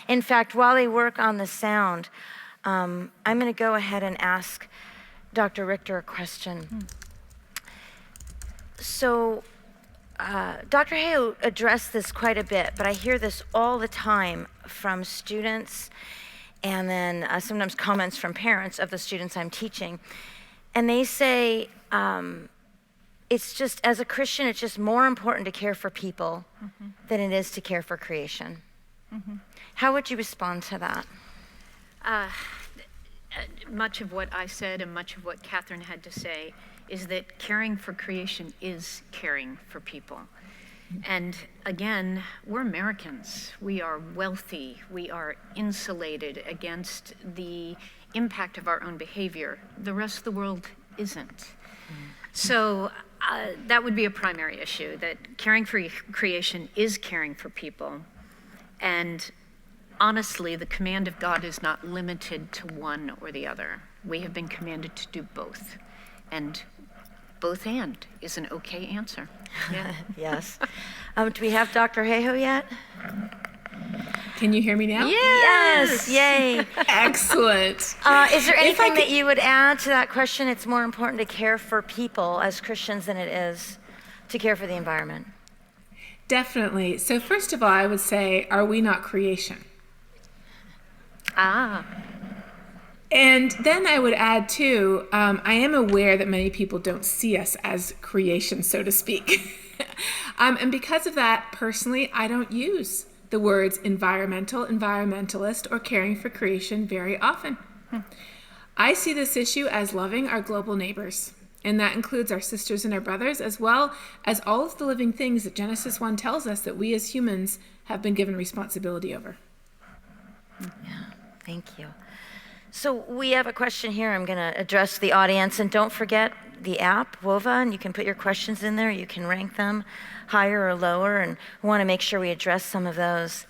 In fact, while they work on the sound, I'm going to go ahead and ask Dr. Richter a question. So, Dr. Hayhoe addressed this quite a bit, but I hear this all the time from students and then sometimes comments from parents of the students I'm teaching. And they say, it's just, as a Christian, it's just more important to care for people than it is to care for creation. How would you respond to that? Much of what I said and much of what Katharine had to say is that caring for creation is caring for people. And again, we're Americans. We are wealthy. We are insulated against the impact of our own behavior. The rest of the world isn't. So that would be a primary issue, that caring for creation is caring for people. And honestly, the command of God is not limited to one or the other. We have been commanded to do both. And both and is an okay answer. Yeah. Yes. Do we have Dr. Hayhoe yet? Can you hear me now? Yes. Yay. Excellent. Is there anything that you would add to that question? It's more important to care for people as Christians than it is to care for the environment. Definitely. So first of all, I would say, are we not creation? And then I would add too, I am aware that many people don't see us as creation, so to speak. And because of that, personally, I don't use the words environmental, environmentalist, or caring for creation very often. I see this issue as loving our global neighbors, and that includes our sisters and our brothers, as well as all of the living things that Genesis 1 tells us that we as humans have been given responsibility over. Yeah, thank you. So we have a question here. I'm going to address the audience. And don't forget the app, WOVA, and you can put your questions in there. You can rank them higher or lower, and we want to make sure we address some of those.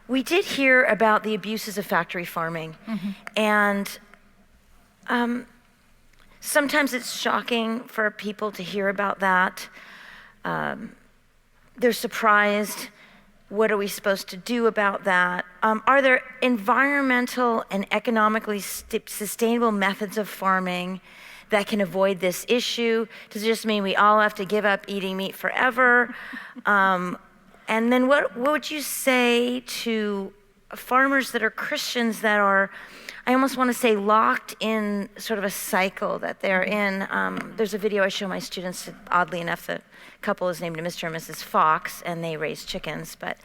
We did hear about the abuses of factory farming. And sometimes it's shocking for people to hear about that. They're surprised. What are we supposed to do about that? Are there environmental and economically sustainable methods of farming that can avoid this issue? Does it just mean we all have to give up eating meat forever? And then what would you say to farmers that are Christians that are, I almost want to say, locked in sort of a cycle that they're in? There's a video I show my students, oddly enough, the couple is named Mr. and Mrs. Fox, and they raise chickens, but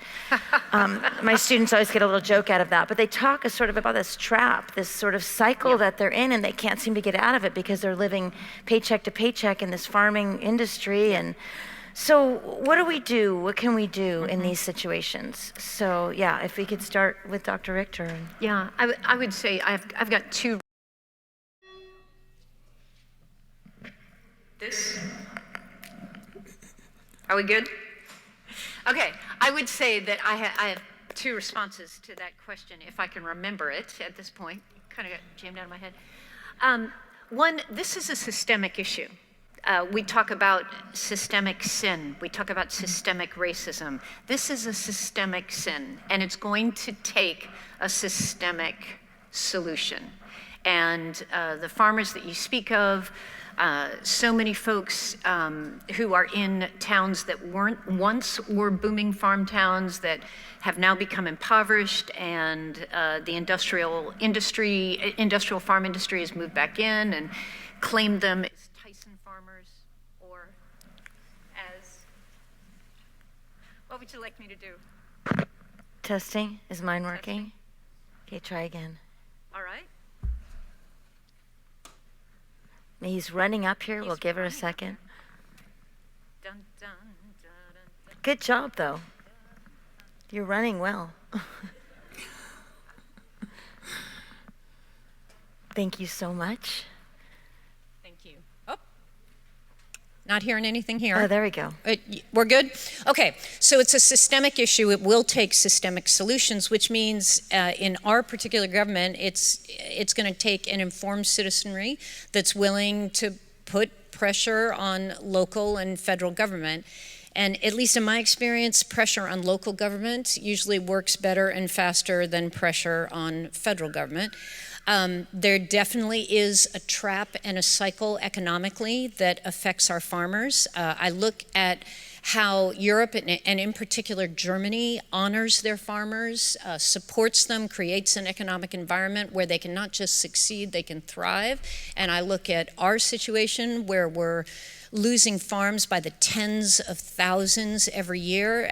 my students always get a little joke out of that. But they talk sort of about this trap, this sort of cycle that they're in, and they can't seem to get out of it because they're living paycheck to paycheck in this farming industry. And so what do we do? What can we do in these situations? So yeah, if we could start with Dr. Richter. Yeah, I would say I've got two. This? Are we good? Okay, I would say that I have two responses to that question, if I can remember it at this point. Kind of got jammed out of my head. One, this is a systemic issue. We talk about systemic sin. We talk about systemic racism. This is a systemic sin, and it's going to take a systemic solution. And the farmers that you speak of, so many folks who are in towns that were booming farm towns that have now become impoverished, and the industrial farm industry has moved back in and claimed them as Tyson farmers, or as, what would you like me to do? Testing, is mine working? Okay, try again. All right. He's running up here. We'll give her a second. Dun, dun, dun, dun. Good job, though. You're running well. Thank you so much. Thank you. Oh, not hearing anything here. Oh, there we go. We're good? Okay, so it's a systemic issue. It will take systemic solutions, which means in our particular government, it's going to take an informed citizenry that's willing to put pressure on local and federal government. And at least in my experience, pressure on local government usually works better and faster than pressure on federal government. There definitely is a trap and a cycle economically that affects our farmers. I look at how Europe, and in particular Germany, honors their farmers, supports them, creates an economic environment where they can not just succeed, they can thrive. And I look at our situation where we're losing farms by the tens of thousands every year.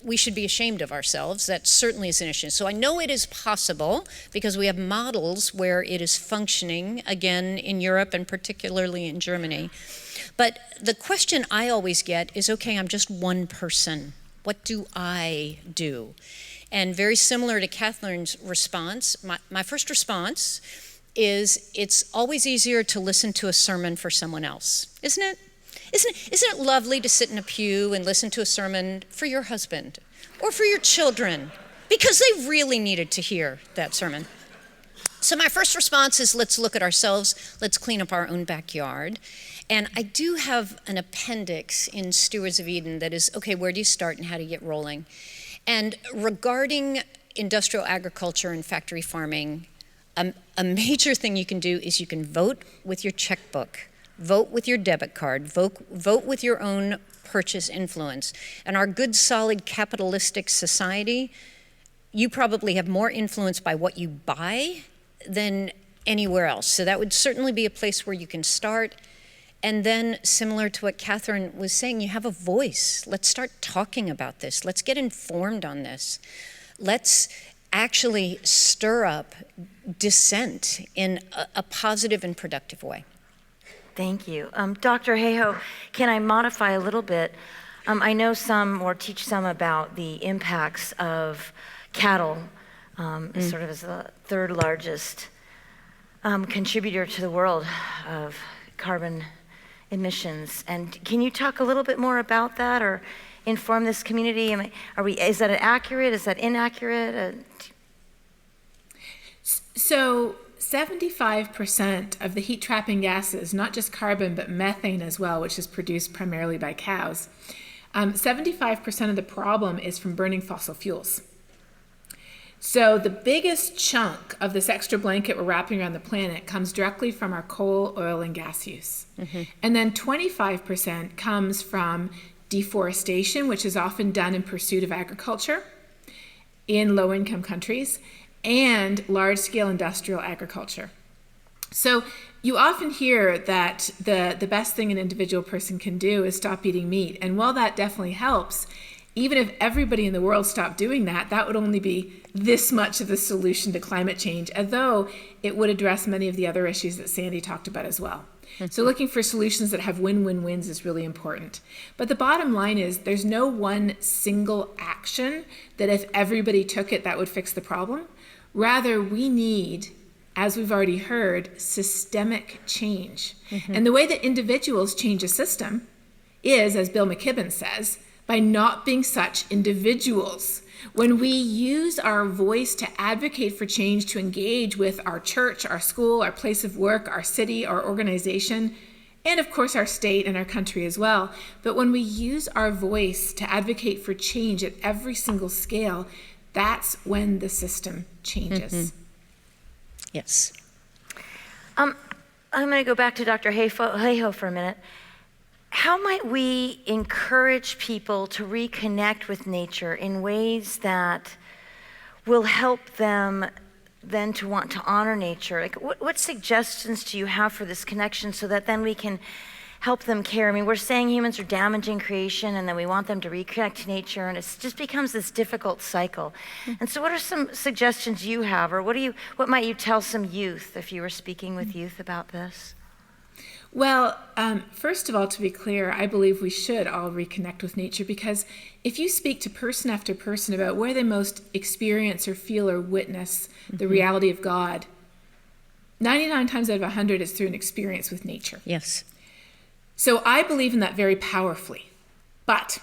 We should be ashamed of ourselves. That certainly is an issue. So I know it is possible because we have models where it is functioning, again, in Europe and particularly in Germany. But the question I always get is, okay, I'm just one person. What do I do? And very similar to Katharine's response, my first response is it's always easier to listen to a sermon for someone else, isn't it? Isn't it lovely to sit in a pew and listen to a sermon for your husband or for your children because they really needed to hear that sermon? So my first response is, let's look at ourselves, let's clean up our own backyard. And I do have an appendix in Stewards of Eden that is, okay, where do you start and how do you get rolling? And regarding industrial agriculture and factory farming, a major thing you can do is you can vote with your checkbook, vote with your debit card, vote with your own purchase influence. And our good, solid capitalistic society, you probably have more influence by what you buy than anywhere else. So that would certainly be a place where you can start. And then, similar to what Katharine was saying, you have a voice. Let's start talking about this. Let's get informed on this. Let's actually stir up dissent in a positive and productive way. Thank you. Dr. Hayhoe, can I modify a little bit? I know some, or teach some, about the impacts of cattle, sort of as the third largest contributor to the world of carbon emissions. And can you talk a little bit more about that, or inform this community? Is that accurate? Is that inaccurate? So 75% of the heat trapping gases, not just carbon, but methane as well, which is produced primarily by cows, 75% of the problem is from burning fossil fuels. So the biggest chunk of this extra blanket we're wrapping around the planet comes directly from our coal, oil, and gas use. Mm-hmm. And then 25% comes from deforestation, which is often done in pursuit of agriculture in low-income countries, and large-scale industrial agriculture. So you often hear that the best thing an individual person can do is stop eating meat. And while that definitely helps, even if everybody in the world stopped doing that, that would only be this much of the solution to climate change, although it would address many of the other issues that Sandy talked about as well. Mm-hmm. So looking for solutions that have win-win-wins is really important. But the bottom line is there's no one single action that if everybody took it, that would fix the problem. Rather, we need, as we've already heard, systemic change. Mm-hmm. And the way that individuals change a system is, as Bill McKibben says, by not being such individuals. When we use our voice to advocate for change, to engage with our church, our school, our place of work, our city, our organization, and of course our state and our country as well. But when we use our voice to advocate for change at every single scale, that's when the system changes. Mm-hmm. Yes. I'm going to go back to Dr. Hayhoe for a minute. How might we encourage people to reconnect with nature in ways that will help them then to want to honor nature? Like, what suggestions do you have for this connection so that then we can help them care? I mean, we're saying humans are damaging creation, and then we want them to reconnect to nature, and it just becomes this difficult cycle. And so what are some suggestions you have, or what might you tell some youth if you were speaking with youth about this? Well, first of all, to be clear, I believe we should all reconnect with nature, because if you speak to person after person about where they most experience or feel or witness the reality of God, 99 times out of 100 is through an experience with nature. Yes. So I believe in that very powerfully. But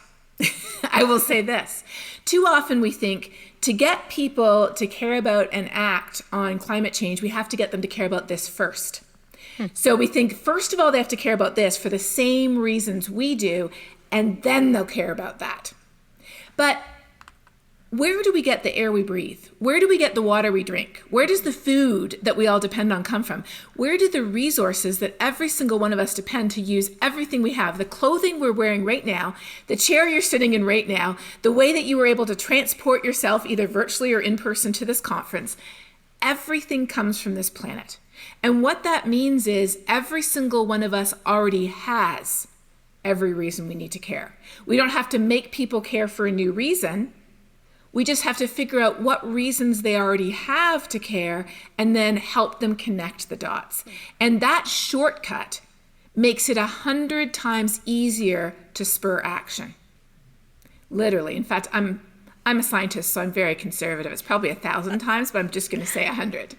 I will say this. Too often we think to get people to care about and act on climate change, we have to get them to care about this first. So we think, first of all, they have to care about this for the same reasons we do, and then they'll care about that. But where do we get the air we breathe? Where do we get the water we drink? Where does the food that we all depend on come from? Where do the resources that every single one of us depend to use everything we have, the clothing we're wearing right now, the chair you're sitting in right now, the way that you were able to transport yourself either virtually or in person to this conference, everything comes from this planet. And what that means is every single one of us already has every reason we need to care. We don't have to make people care for a new reason. We just have to figure out what reasons they already have to care and then help them connect the dots. And that shortcut makes it 100 times easier to spur action. Literally. In fact, I'm a scientist, so I'm very conservative. It's probably 1,000 times, but I'm just going to say 100.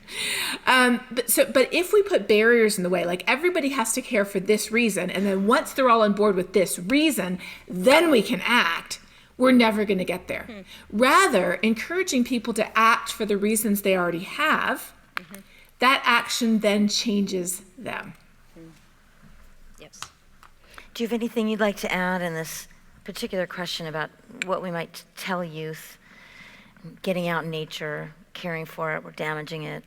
But if we put barriers in the way, like everybody has to care for this reason, and then once they're all on board with this reason, then we can act, we're never going to get there. Rather, encouraging people to act for the reasons they already have, that action then changes them. Yes. Do you have anything you'd like to add in this particular question about what we might tell youth, getting out in nature, caring for it, or damaging it?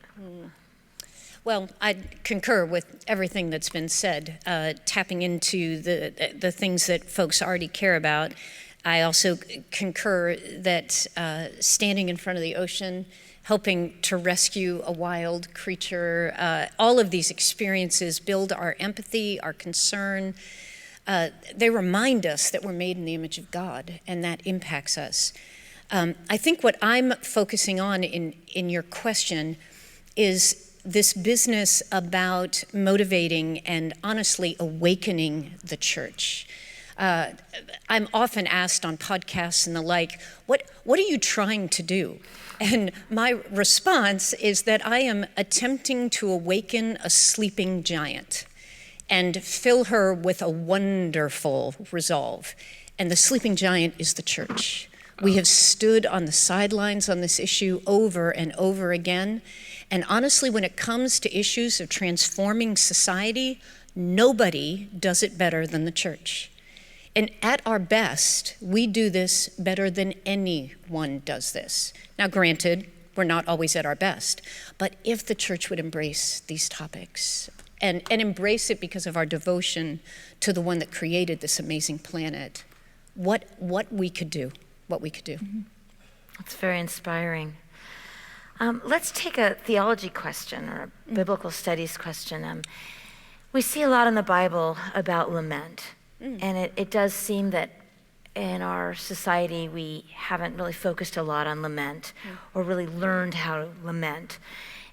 Well, I concur with everything that's been said, tapping into the things that folks already care about. I also concur that standing in front of the ocean, helping to rescue a wild creature, all of these experiences build our empathy, our concern. They remind us that we're made in the image of God, and that impacts us. I think what I'm focusing on in your question is this business about motivating and honestly awakening the church. I'm often asked on podcasts and the like, what are you trying to do? And my response is that I am attempting to awaken a sleeping giant and fill her with a wonderful resolve. And the sleeping giant is the church. We have stood on the sidelines on this issue over and over again. And honestly, when it comes to issues of transforming society, nobody does it better than the church. And at our best, we do this better than anyone does this. Now, granted, we're not always at our best, but if the church would embrace these topics and embrace it because of our devotion to the one that created this amazing planet, what we could do. That's very inspiring. Let's take a theology question or a biblical studies question. We see a lot in the Bible about lament. And it does seem that in our society, we haven't really focused a lot on lament or really learned how to lament.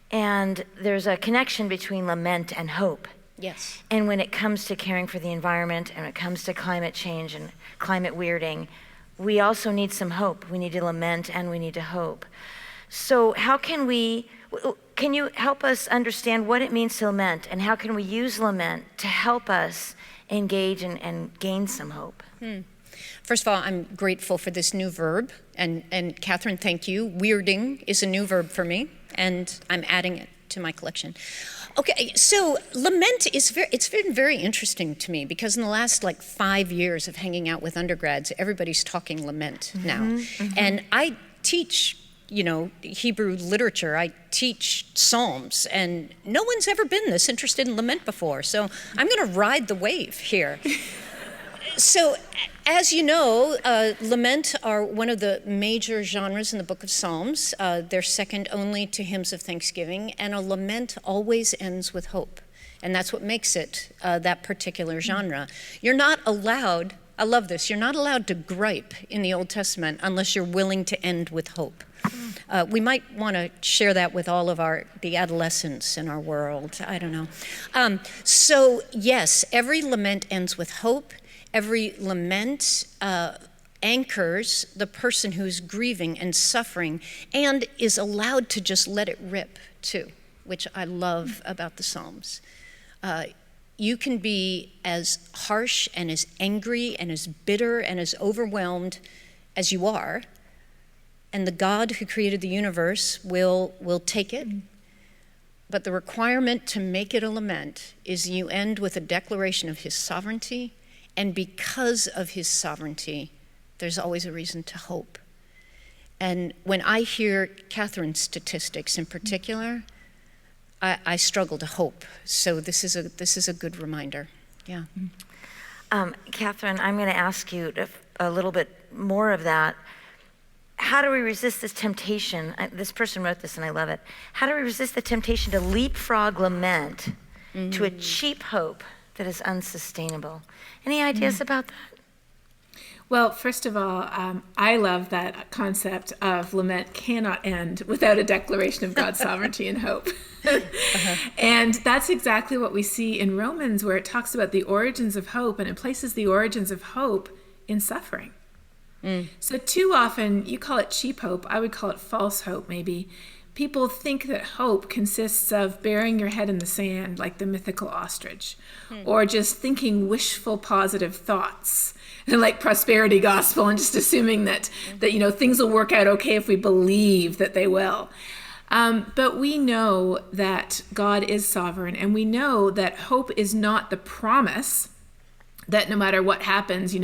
And there's a connection between lament and hope. Yes. And when it comes to caring for the environment and when it comes to climate change and climate weirding, we also need some hope. We need to lament and we need to hope. So can you help us understand what it means to lament, and how can we use lament to help us engage and gain some hope? First of all, I'm grateful for this new verb, and Katharine, thank you. Weirding is a new verb for me, and I'm adding it to my collection. Okay, so lament it's been very interesting to me, because in the last 5 years of hanging out with undergrads, everybody's talking lament now. And I teach Hebrew literature. I teach Psalms, and no one's ever been this interested in lament before. So I'm going to ride the wave here. So, as you know, lament are one of the major genres in the book of Psalms. They're second only to hymns of thanksgiving, and a lament always ends with hope. And that's what makes it that particular genre. You're not allowed, I love this, you're not allowed to gripe in the Old Testament unless you're willing to end with hope. We might want to share that with all of the adolescents in our world. I don't know. So yes, every lament ends with hope. Every lament anchors the person who's grieving and suffering, and is allowed to just let it rip too, which I love about the Psalms. You can be as harsh and as angry and as bitter and as overwhelmed as you are, and the God who created the universe will take it. But the requirement to make it a lament is you end with a declaration of his sovereignty And because of his sovereignty, there's always a reason to hope. And when I hear Katharine's statistics in particular, I struggle to hope. So this is a good reminder. Yeah. Katharine, I'm going to ask you a little bit more of that. How do we resist this temptation? This person wrote this and I love it. How do we resist the temptation to leapfrog lament to a cheap hope that is unsustainable? Any ideas about that? Well, first of all, I love that concept of lament cannot end without a declaration of God's sovereignty and hope. And that's exactly what we see in Romans, where it talks about the origins of hope, and it places the origins of hope in suffering. So too often, you call it cheap hope, I would call it false hope maybe. People think that hope consists of burying your head in the sand like the mythical ostrich, or just thinking wishful positive thoughts, like prosperity gospel, and just assuming that things will work out okay if we believe that they will. But we know that God is sovereign, and we know that hope is not the promise that no matter what happens,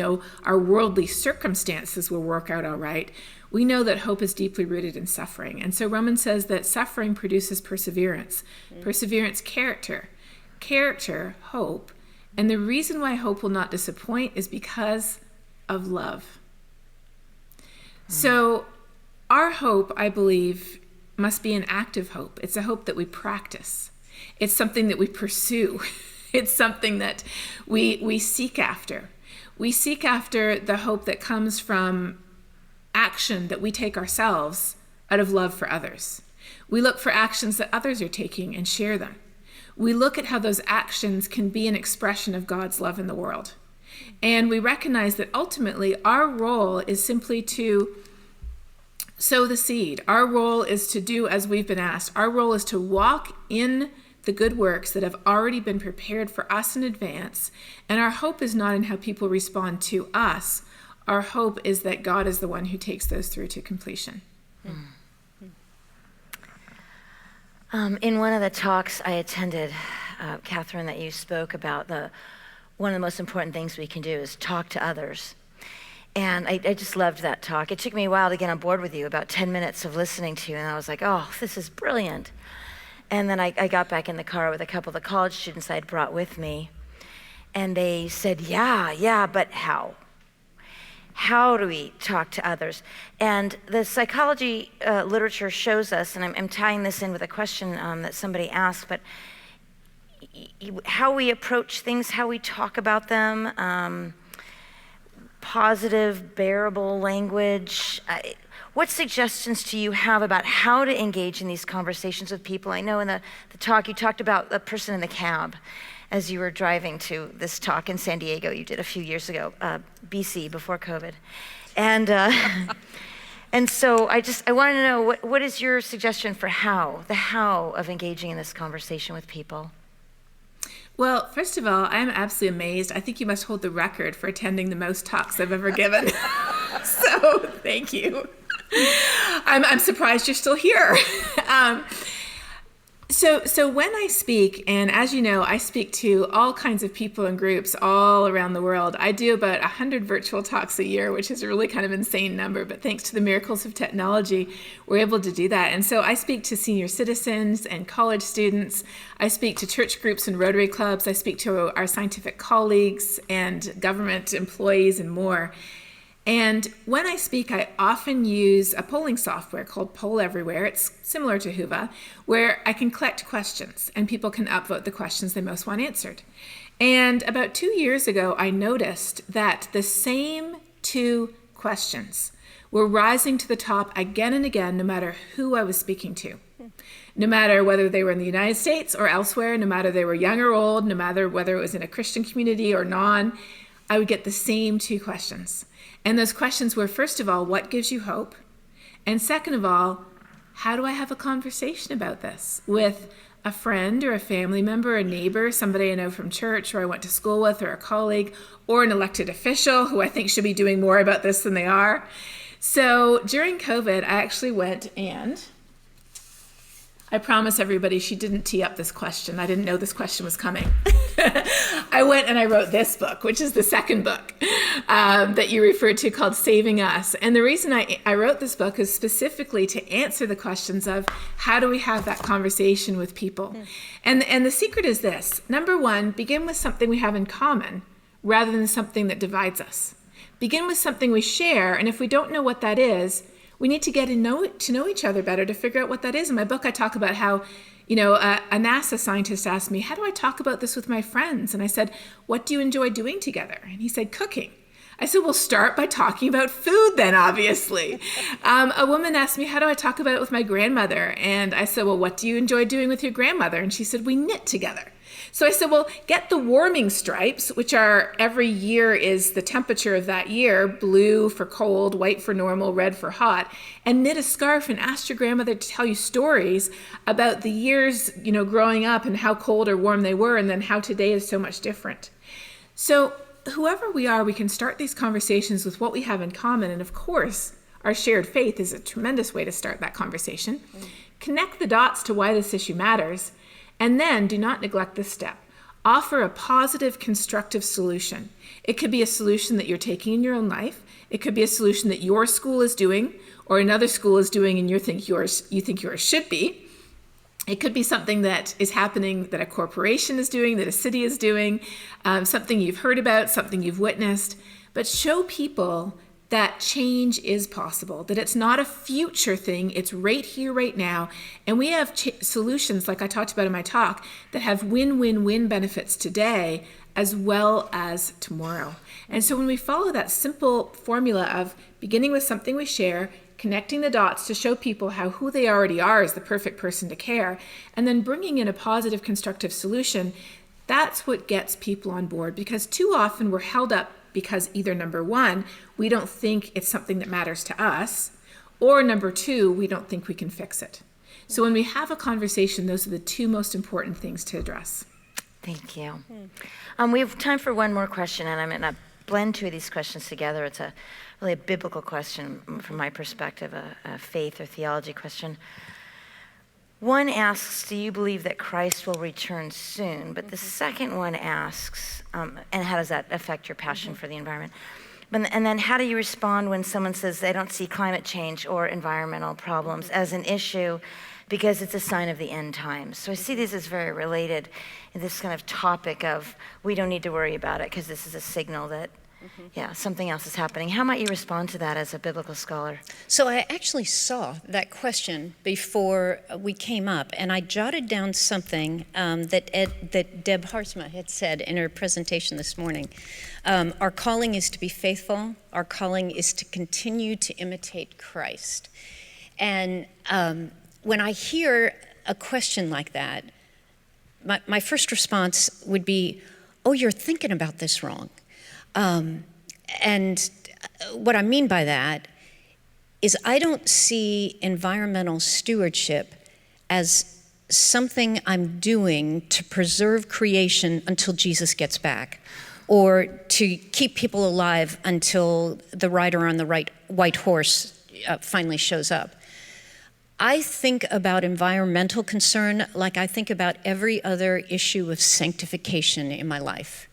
our worldly circumstances will work out all right. We know that hope is deeply rooted in suffering. And so Romans says that suffering produces perseverance. Perseverance, character. Character, hope. And the reason why hope will not disappoint is because of love. So our hope, I believe, must be an active hope. It's a hope that we practice. It's something that we pursue. It's something that we seek after. We seek after the hope that comes from action that we take ourselves out of love for others. We look for actions that others are taking and share them. We look at how those actions can be an expression of God's love in the world. And we recognize that ultimately our role is simply to sow the seed. Our role is to do as we've been asked. Our role is to walk in the good works that have already been prepared for us in advance. And our hope is not in how people respond to us. Our hope is that God is the one who takes those through to completion. In one of the talks I attended, Katharine, that you spoke about, one of the most important things we can do is talk to others. And I just loved that talk. It took me a while to get on board with you, about 10 minutes of listening to you, and I was like, oh, this is brilliant. And then I got back in the car with a couple of the college students I had brought with me, and they said, yeah, but how? How do we talk to others? And the psychology literature shows us, and I'm tying this in with a question that somebody asked, but how we approach things, how we talk about them, positive, bearable language. What suggestions do you have about how to engage in these conversations with people? I know in the talk you talked about the person in the cab as you were driving to this talk in San Diego you did a few years ago, BC, before COVID. And and so I want to know, what is your suggestion for the how of engaging in this conversation with people? Well, first of all, I'm absolutely amazed. I think you must hold the record for attending the most talks I've ever given. So thank you. I'm surprised you're still here. So when I speak, and as you know, I speak to all kinds of people and groups all around the world. I do about 100 virtual talks a year, which is a really kind of insane number, but thanks to the miracles of technology, we're able to do that. And so I speak to senior citizens and college students. I speak to church groups and Rotary clubs. I speak to our scientific colleagues and government employees and more. And when I speak, I often use a polling software called Poll Everywhere. It's similar to Whova, where I can collect questions and people can upvote the questions they most want answered. And about 2 years ago, I noticed that the same 2 questions were rising to the top again and again, no matter who I was speaking to. No matter whether they were in the United States or elsewhere, no matter they were young or old, no matter whether it was in a Christian community or non, I would get the same 2 questions. And those questions were, first of all, what gives you hope? And second of all, how do I have a conversation about this with a friend or a family member, a neighbor, somebody I know from church or I went to school with, or a colleague, or an elected official who I think should be doing more about this than they are? So during COVID, I actually went and I promise everybody she didn't tee up this question. I didn't know this question was coming. I went and I wrote this book, which is the second book that you referred to, called Saving Us. And the reason I wrote this book is specifically to answer the questions of how do we have that conversation with people? And the secret is this. Number one, begin with something we have in common rather than something that divides us. Begin with something we share, and if we don't know what that is, we need to get to know each other better to figure out what that is. In my book, I talk about how, a NASA scientist asked me, how do I talk about this with my friends? And I said, what do you enjoy doing together? And he said, cooking. I said, well, start by talking about food then, obviously. A woman asked me, how do I talk about it with my grandmother? And I said, well, what do you enjoy doing with your grandmother? And she said, we knit together. So I said, well, get the warming stripes, which are every year is the temperature of that year, blue for cold, white for normal, red for hot, and knit a scarf and ask your grandmother to tell you stories about the years, growing up and how cold or warm they were, and then how today is so much different. So whoever we are, we can start these conversations with what we have in common. And of course, our shared faith is a tremendous way to start that conversation. Connect the dots to why this issue matters. And then do not neglect this step. Offer a positive, constructive solution. It could be a solution that you're taking in your own life. It could be a solution that your school is doing or another school is doing and you think yours should be. It could be something that is happening that a corporation is doing, that a city is doing, something you've heard about, something you've witnessed. But show people that change is possible, that it's not a future thing, it's right here, right now. And we have solutions, like I talked about in my talk, that have win-win-win benefits today as well as tomorrow. And so when we follow that simple formula of beginning with something we share, connecting the dots to show people who they already are is the perfect person to care, and then bringing in a positive, constructive solution, that's what gets people on board. Because too often we're held up because either number one, we don't think it's something that matters to us, or number two, we don't think we can fix it. So when we have a conversation, those are the two most important things to address. Thank you. We have time for one more question, and I'm going to blend two of these questions together. It's really a biblical question from my perspective, a faith or theology question. One asks, do you believe that Christ will return soon? But the second one asks, and how does that affect your passion for the environment? And then how do you respond when someone says they don't see climate change or environmental problems as an issue because it's a sign of the end times? So I see these as very related in this kind of topic of we don't need to worry about it because this is a signal that something else is happening. How might you respond to that as a biblical scholar? So I actually saw that question before we came up, and I jotted down something that Deb Harsma had said in her presentation this morning. Our calling is to be faithful. Our calling is to continue to imitate Christ. And when I hear a question like that, my first response would be, oh, you're thinking about this wrong. And what I mean by that is I don't see environmental stewardship as something I'm doing to preserve creation until Jesus gets back, or to keep people alive until the rider on the white horse finally shows up. I think about environmental concern like I think about every other issue of sanctification in my life.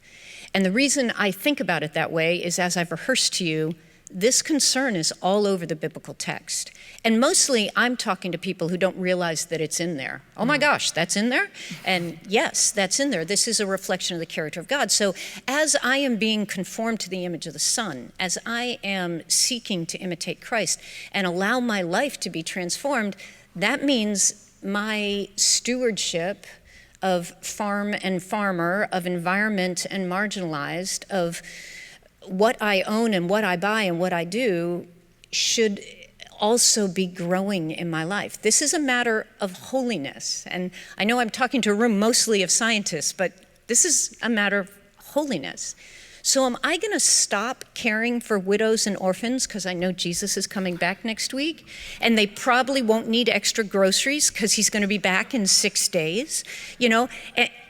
And the reason I think about it that way is, as I've rehearsed to you, this concern is all over the biblical text. And mostly I'm talking to people who don't realize that it's in there. Oh my gosh, that's in there? And yes, that's in there. This is a reflection of the character of God. So as I am being conformed to the image of the Son, as I am seeking to imitate Christ and allow my life to be transformed, that means my stewardship of farm and farmer, of environment and marginalized, of what I own and what I buy and what I do should also be growing in my life. This is a matter of holiness. And I know I'm talking to a room mostly of scientists, but this is a matter of holiness. So am I going to stop caring for widows and orphans because I know Jesus is coming back next week? And they probably won't need extra groceries because he's going to be back in 6 days?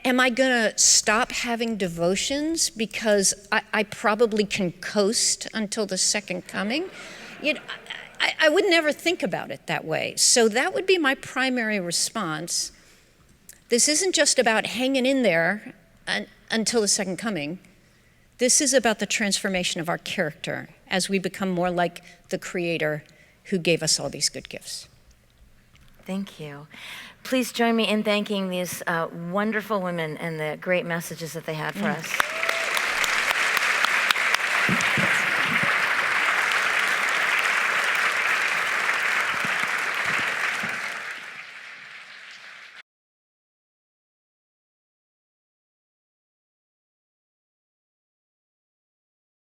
Am I going to stop having devotions because I probably can coast until the second coming? I would never think about it that way. So that would be my primary response. This isn't just about hanging in there until the second coming. This is about the transformation of our character as we become more like the Creator who gave us all these good gifts. Thank you. Please join me in thanking these wonderful women and the great messages that they had for us.